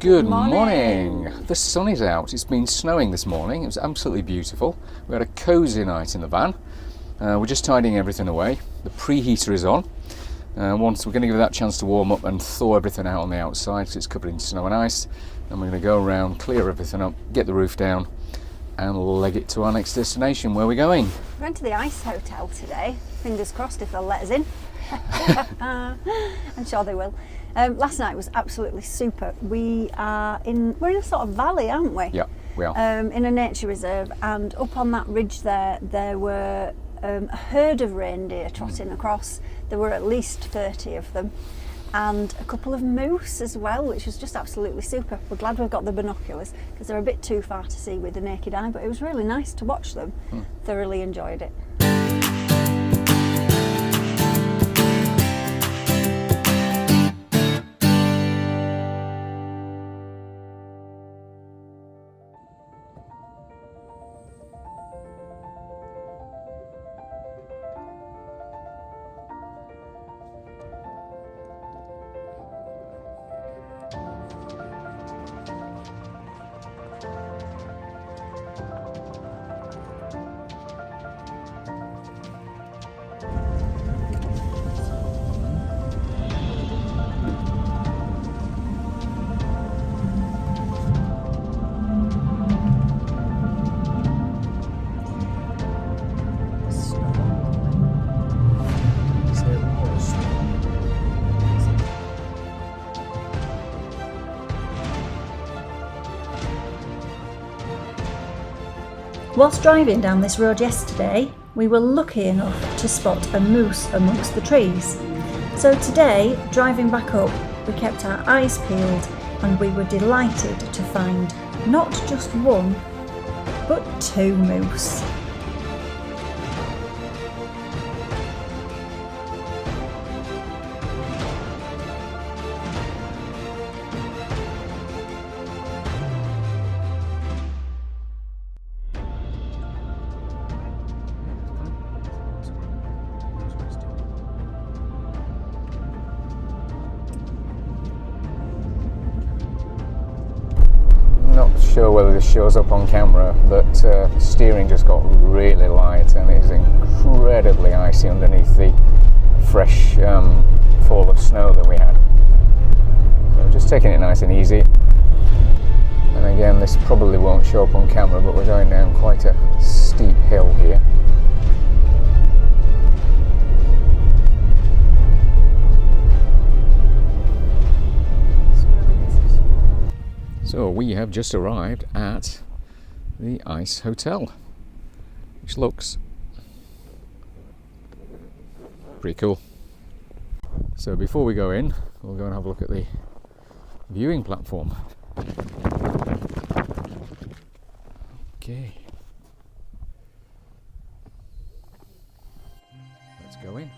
Good morning. The sun is out. It's been snowing this morning. It was absolutely beautiful. We had a cosy night in the van. We're just tidying everything away. The preheater is on. Once we're going to give it that chance to warm up and thaw everything out on the outside because it's covered in snow and ice. Then we're going to go around, clear everything up, get the roof down and leg it to our next destination. Where are we going? We're going to the Ice Hotel today. Fingers crossed if they'll let us in. I'm sure they will. Last night was absolutely super. We're in a sort of valley, aren't we? Yeah, we are. In a nature reserve, and up on that ridge there were a herd of reindeer trotting across. There were at least 30 of them, and a couple of moose as well, which was just absolutely super. We're glad we've got the binoculars because they're a bit too far to see with the naked eye, but it was really nice to watch them. Thoroughly enjoyed it. Whilst driving down this road yesterday, we were lucky enough to spot a moose amongst the trees. So today, driving back up, we kept our eyes peeled and we were delighted to find not just one, but two moose. Sure whether this shows up on camera, but steering just got really light and it is incredibly icy underneath the fresh fall of snow that we had. So just taking it nice and easy. And again, this probably won't show up on camera, but we're going down quite a steep hill here. So we have just arrived at the Ice Hotel, which looks pretty cool. So before we go in, we'll go and have a look at the viewing platform. Okay. Let's go in.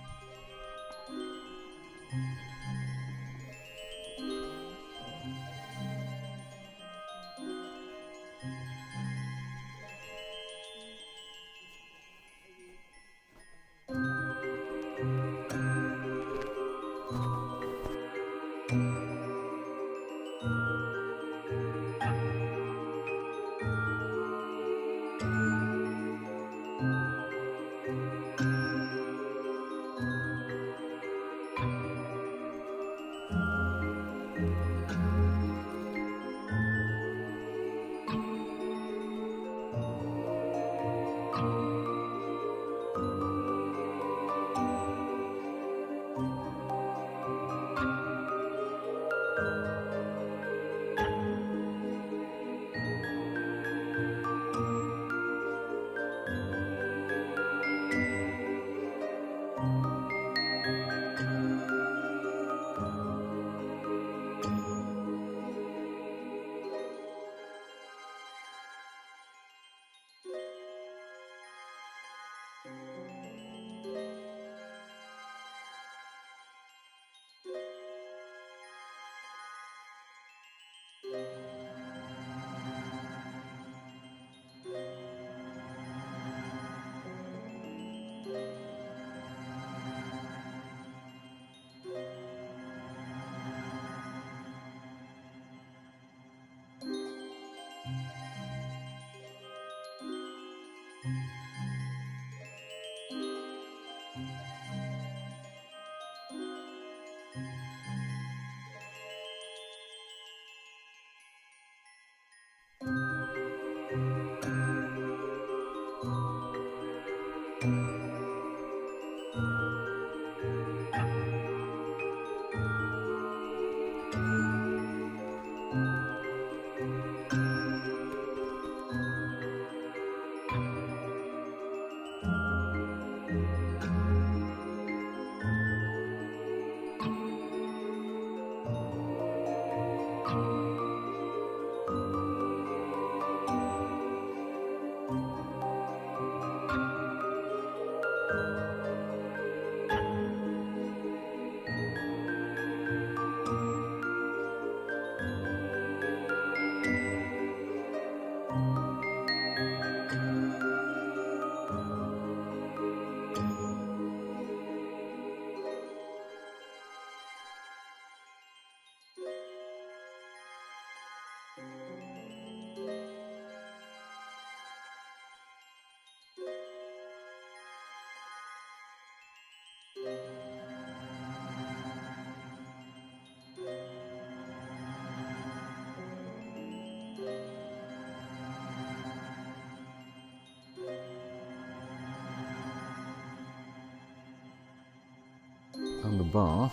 And the bar,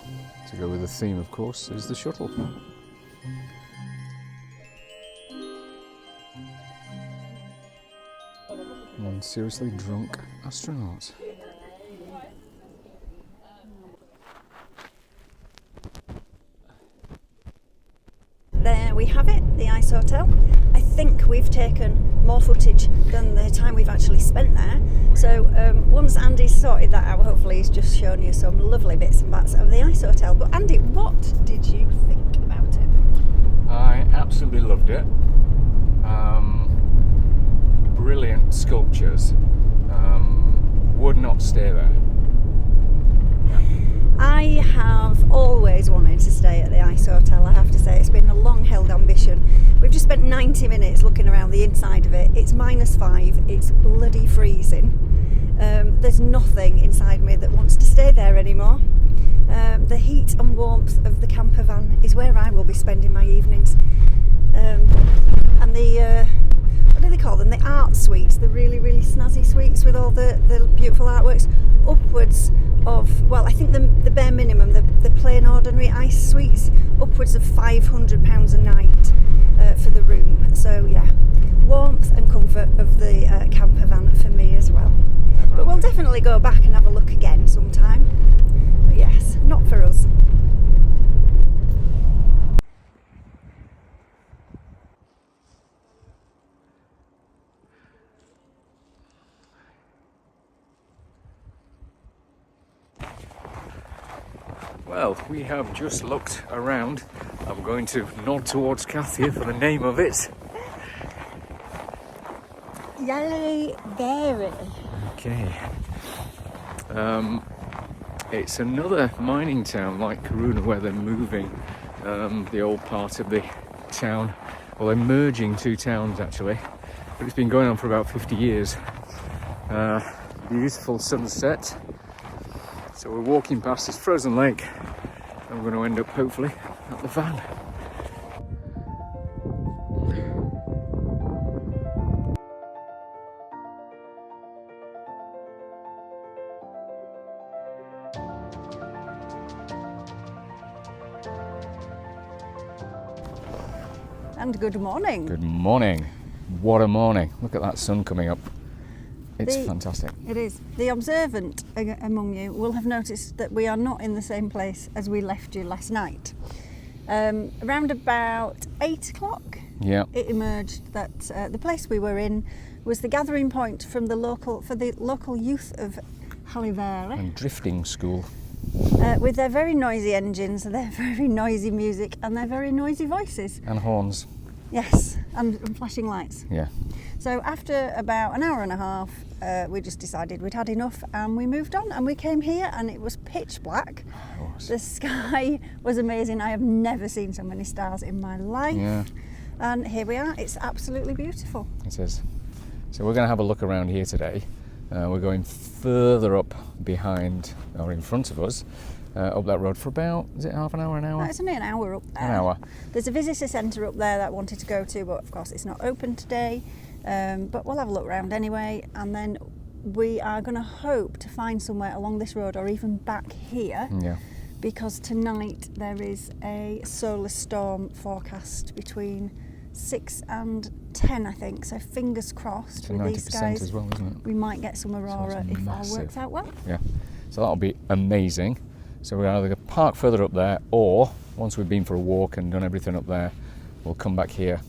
to go with the theme of course, is the shuttle. And seriously drunk astronauts. There we have it, the Ice Hotel. I think we've taken more footage than the time we've actually spent there. So once Andy's sorted that out, hopefully he's just shown you some lovely bits and bats of the Ice Hotel. But Andy, what did you think about it? I absolutely loved it. Brilliant sculptures. Would not stay there. I have always wanted to stay at the Ice Hotel, I have to say. It's been a long-held ambition. We've just spent 90 minutes looking around the inside of it. It's -5, it's bloody freezing. There's nothing inside me that wants to stay there anymore. The heat and warmth of the campervan is where I will be spending my evenings. And the, what do they call them? The art suites, the really, really snazzy suites with all the beautiful artworks, upwards of, well, I think the bare minimum, the plain ordinary ice suites, upwards of £500 a night for the room. So yeah, warmth and comfort of the campervan for me as well. But we'll definitely go back and have a look again sometime. But yes, not for us. Well, we have just looked around. I'm going to nod towards Kath here for the name of it. Gällivare. Okay. It's another mining town like Kiruna where they're moving the old part of the town. Well, they're merging two towns actually, but it's been going on for about 50 years. Beautiful sunset. So we're walking past this frozen lake and we're going to end up hopefully at the van. And good morning. Good morning. What a morning. Look at that sun coming up. It's fantastic. It is. The observant among you will have noticed that we are not in the same place as we left you last night. Around about 8 o'clock, Yeah. it emerged that the place we were in was the gathering point for the local youth of Gällivare, And drifting school. with their very noisy engines, their very noisy music, and their very noisy voices. And horns. Yes, and flashing lights. Yeah. So after about an hour and a half, we just decided we'd had enough and we moved on, and we came here and it was pitch black. It was. The sky was amazing. I have never seen so many stars in my life. Yeah. And here we are. It's absolutely beautiful. It is. So we're going to have a look around here today. We're going further up behind, or in front of us, up that road for about, is it half an hour, an hour? No, it's only an hour up there. An hour. There's a visitor centre up there that I wanted to go to, but of course it's not open today. But we'll have a look around anyway, and then we are going to hope to find somewhere along this road or even back here, Yeah. because tonight there is a solar storm forecast between 6 and 10, I think. So fingers crossed To with 90% these skies. as well, isn't it? We might get some aurora it's if all massive. works out well. Yeah. So that'll be amazing. So we're going to either park further up there, or once we've been for a walk and done everything up there, we'll come back here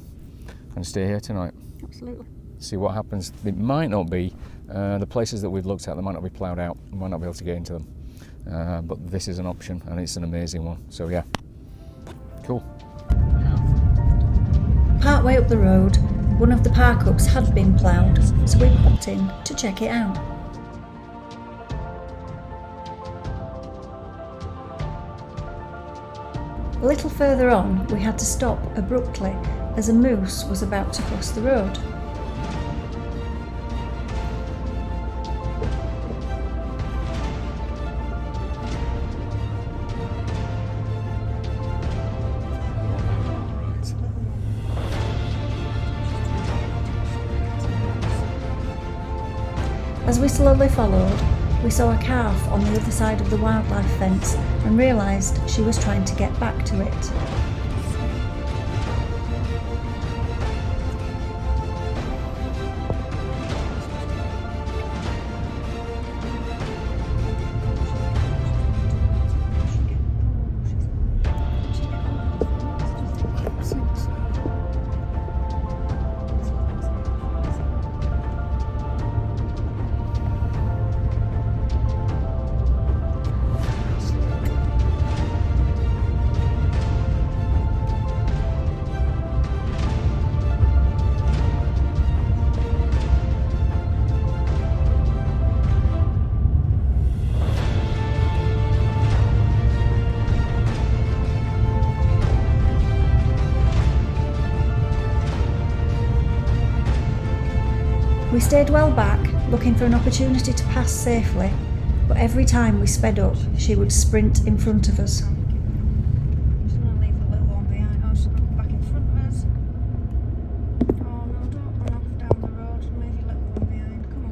and stay here tonight. Absolutely. See what happens. It might not be, the places that we've looked at, they might not be ploughed out, we might not be able to get into them. But this is an option, and it's an amazing one. So yeah, cool. Part way up the road, one of the park-ups had been ploughed, so we popped in to check it out. A little further on, we had to stop abruptly as a moose was about to cross the road. As we slowly followed, we saw a calf on the other side of the wildlife fence and realised she was trying to get back to it. We stayed well back, looking for an opportunity to pass safely, but every time we sped up, she would sprint in front of us. I'm just going to leave the little one behind. Oh, she's back in front of us. Oh no, don't run off down the road and leave your little one behind. Come on.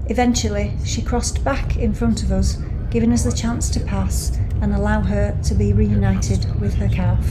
Eventually, she crossed back in front of us, giving us the chance to pass and allow her to be reunited with her calf.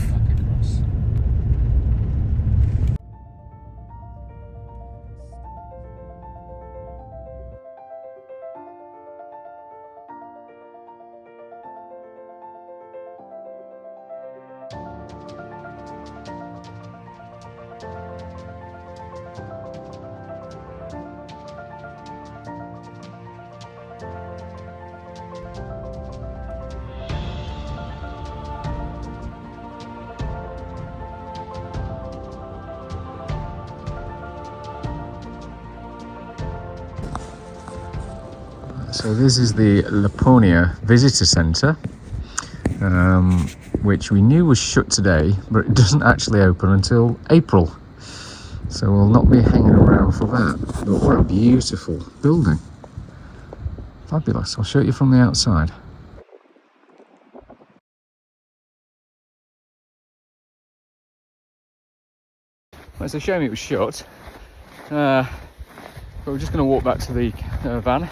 So this is the Laponia Visitor Centre, which we knew was shut today, but it doesn't actually open until April. So we'll not be hanging around for that. But what a beautiful building. Fabulous. I'll show you from the outside. Well, it's a shame it was shut. But we're just going to walk back to the van.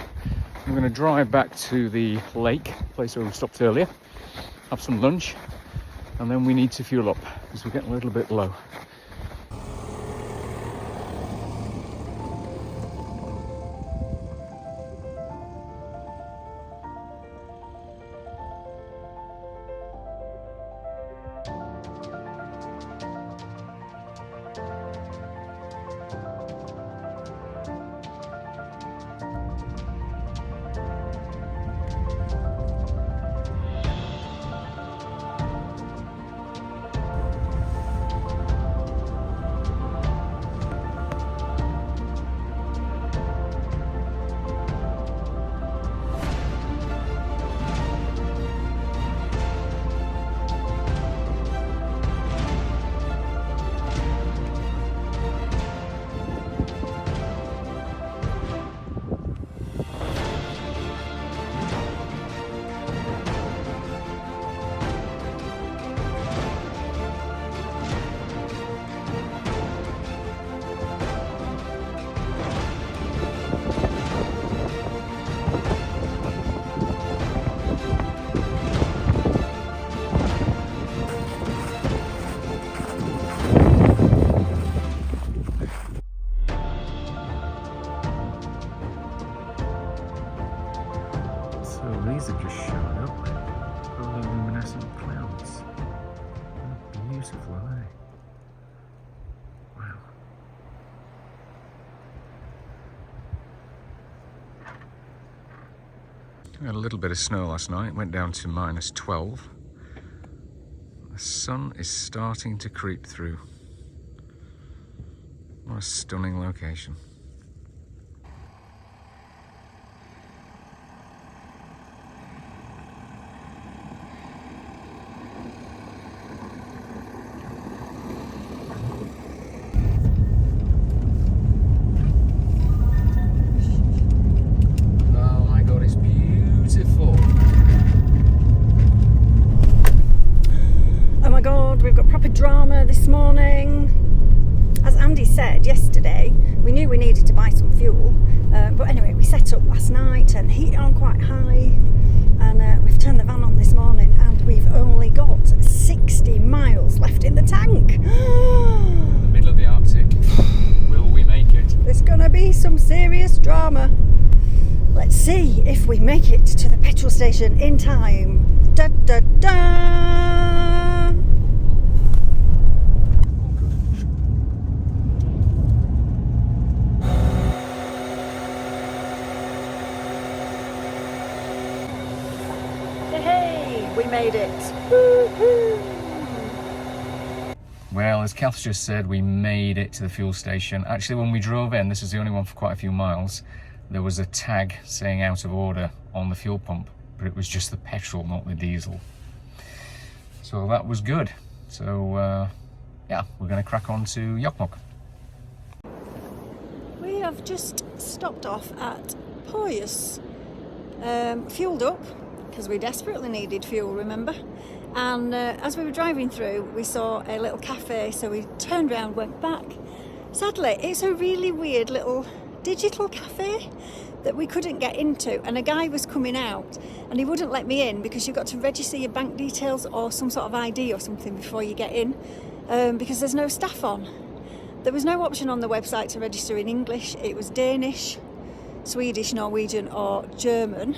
We're going to drive back to the lake, place where we stopped earlier, have some lunch, and then we need to fuel up because we're getting a little bit low. We had a little bit of snow last night, went down to -12. The sun is starting to creep through. What a stunning location. Oh my god, it's beautiful. Oh my god, we've got proper drama this morning. As Andy said yesterday, we knew we needed to buy some fuel, but anyway, we set up last night and heat on quite high, and we've turned the van on this morning and we've only got 60 miles left in the tank. In the middle of the Arctic. Will we make it? There's gonna be some serious drama. Let's see if we make it to the petrol station in time. Da da da! Hey, we made it. Woo-hoo. Well, as Kath's just said, we made it to the fuel station. Actually, when we drove in, this is the only one for quite a few miles, there was a tag saying out of order on the fuel pump, but it was just the petrol, not the diesel. So that was good. So yeah, we're going to crack on to Jokkmokk. We have just stopped off at Porjus, fueled up, because we desperately needed fuel, remember? And as we were driving through, we saw a little cafe, so we turned around, went back. Sadly, it's a really weird little digital cafe that we couldn't get into, and a guy was coming out and he wouldn't let me in because you've got to register your bank details or some sort of ID or something before you get in, because there's no staff on. There was no option on the website to register in English. It was Danish, Swedish, Norwegian or German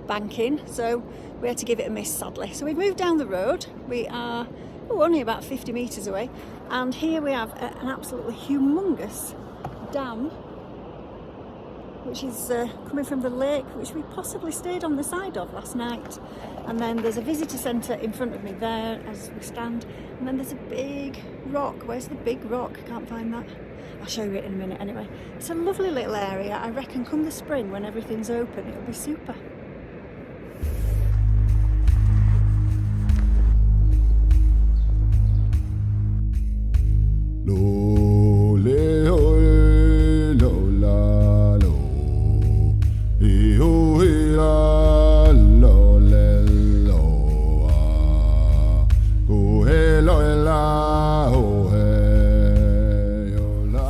banking, so we had to give it a miss, sadly. So we've moved down the road. We are only about 50 metres away, and here we have an absolutely humongous dam, which is coming from the lake, which we possibly stayed on the side of last night. And then there's a visitor centre in front of me there as we stand, and then there's a big rock. Where's the big rock? I can't find that. I'll show you it in a minute anyway. It's a lovely little area. I reckon come the spring when everything's open, it'll be super.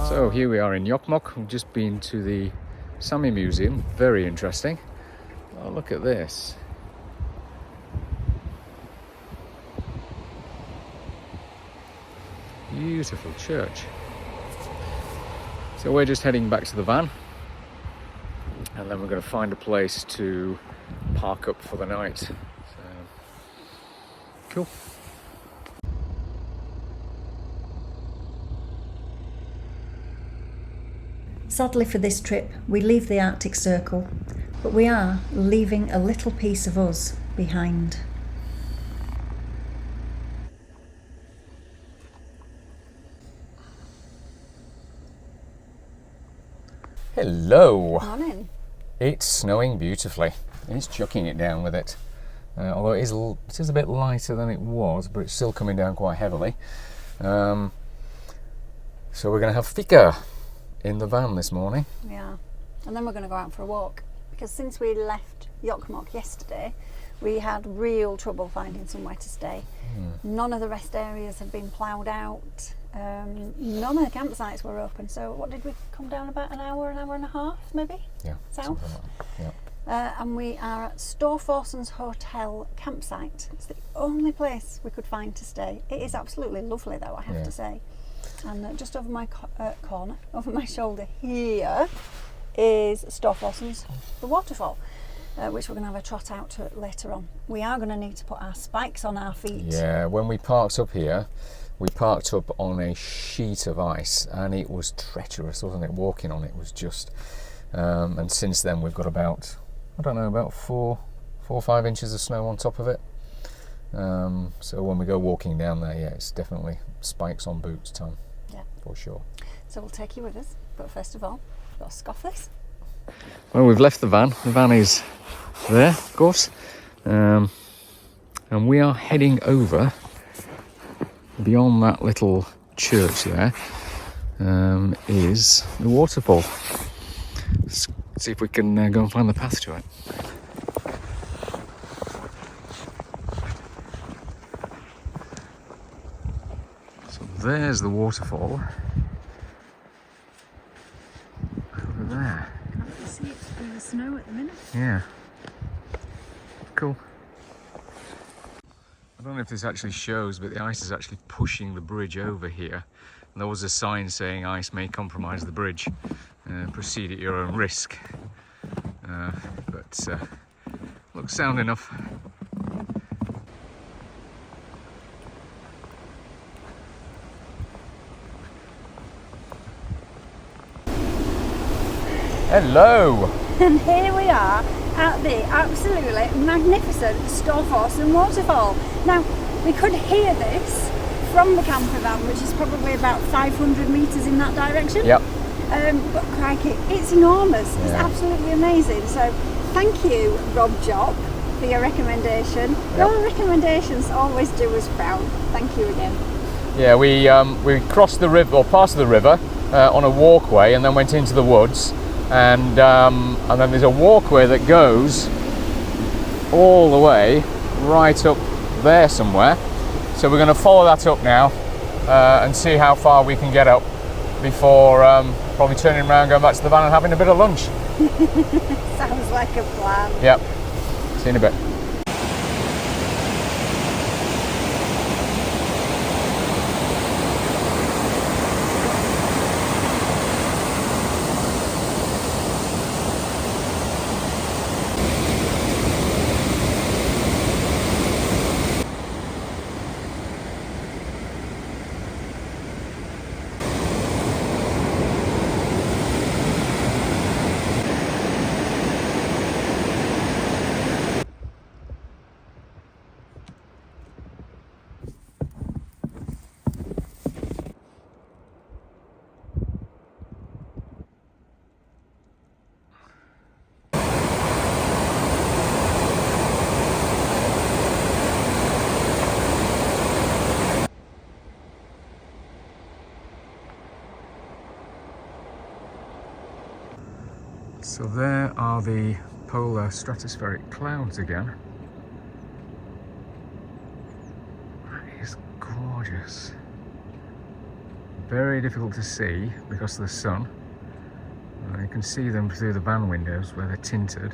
So here we are in Jokkmokk. We've just been to the Sami Museum, very interesting. Oh, look at this. Beautiful church. So we're just heading back to the van, and then we're going to find a place to park up for the night. So, cool. Sadly for this trip, we leave the Arctic Circle, but we are leaving a little piece of us behind. Hello. Morning. It's snowing beautifully. It's chucking it down with it. Although it is a bit lighter than it was, but it's still coming down quite heavily. So we're going to have fika in the van this morning. Yeah, and then we're going to go out for a walk, because since we left Jokkmokk yesterday, we had real trouble finding somewhere to stay. None of the rest areas had been ploughed out. None of the campsites were open. So what did we come down about an hour and a half maybe? Yeah. South. Like yeah. And we are at Stor-Forson's hotel campsite. It's the only place we could find to stay. It is absolutely lovely though, I have to say. And just over my corner, over my shoulder here, is Stor-Forson's the waterfall, which we're going to have a trot out to later on. We are going to need to put our spikes on our feet. Yeah, when we parked up here, we parked up on a sheet of ice, and it was treacherous, wasn't it? Walking on it was just... and since then we've got about I don't know, about 4 or 5 inches of snow on top of it. So when we go walking down there, yeah, it's definitely spikes on boots time. Yeah, for sure. So we'll take you with us, but first of all, we've got to scoff this. Well, we've left the van. The van is there, of course, and we are heading over beyond that little church there. Is the waterfall. Let's see if we can go and find the path to it. So there's the waterfall. Over there. I can see it through the snow at the minute. Yeah. Cool. I don't know if this actually shows, but the ice is actually pushing the bridge over here. And there was a sign saying ice may compromise the bridge. Proceed at your own risk. But looks sound enough. Hello! And here we are at the absolutely magnificent Stor-Forson waterfall. Now, we could hear this from the campervan, which is probably about 500 metres in that direction. Yep. But crikey, it's enormous. It's Yeah. absolutely amazing. So thank you, Rob Job, for your recommendation. Your recommendations always do us proud. Thank you again. Yeah, we crossed the river, or past the river, on a walkway, and then went into the woods, and then there's a walkway that goes all the way right up there somewhere. So we're going to follow that up now and see how far we can get up before probably turning around, going back to the van and having a bit of lunch. Sounds like a plan. Yep. See you in a bit. So there are the polar stratospheric clouds again. That is gorgeous. Very difficult to see because of the sun. You can see them through the van windows where they're tinted.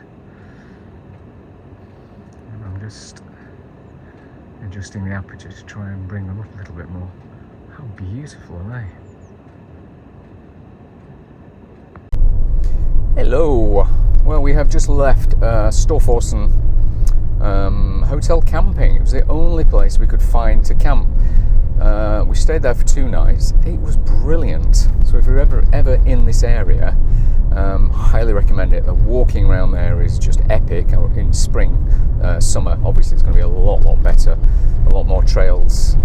And I'm just adjusting the aperture to try and bring them up a little bit more. How beautiful are they? Hello. Well, we have just left Stor-Forson hotel camping. It was the only place we could find to camp. We stayed there for 2 nights. It was brilliant. So if you're ever in this area, highly recommend it. The walking around there is just epic. In spring, summer, obviously it's going to be a lot better. A lot more trails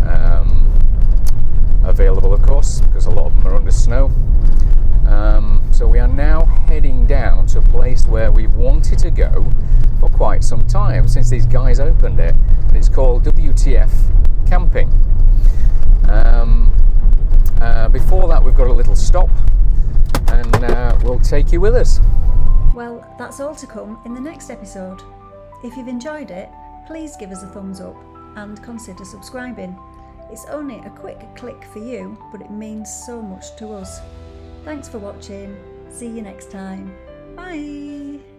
available, of course, because a lot of them are under snow. So we are now heading down to a place where we've wanted to go for quite some time, since these guys opened it, and it's called WTF Camping. Before that, we've got a little stop, and we'll take you with us. Well, that's all to come in the next episode. If you've enjoyed it, please give us a thumbs up and consider subscribing. It's only a quick click for you, but it means so much to us. Thanks for watching. See you next time. Bye.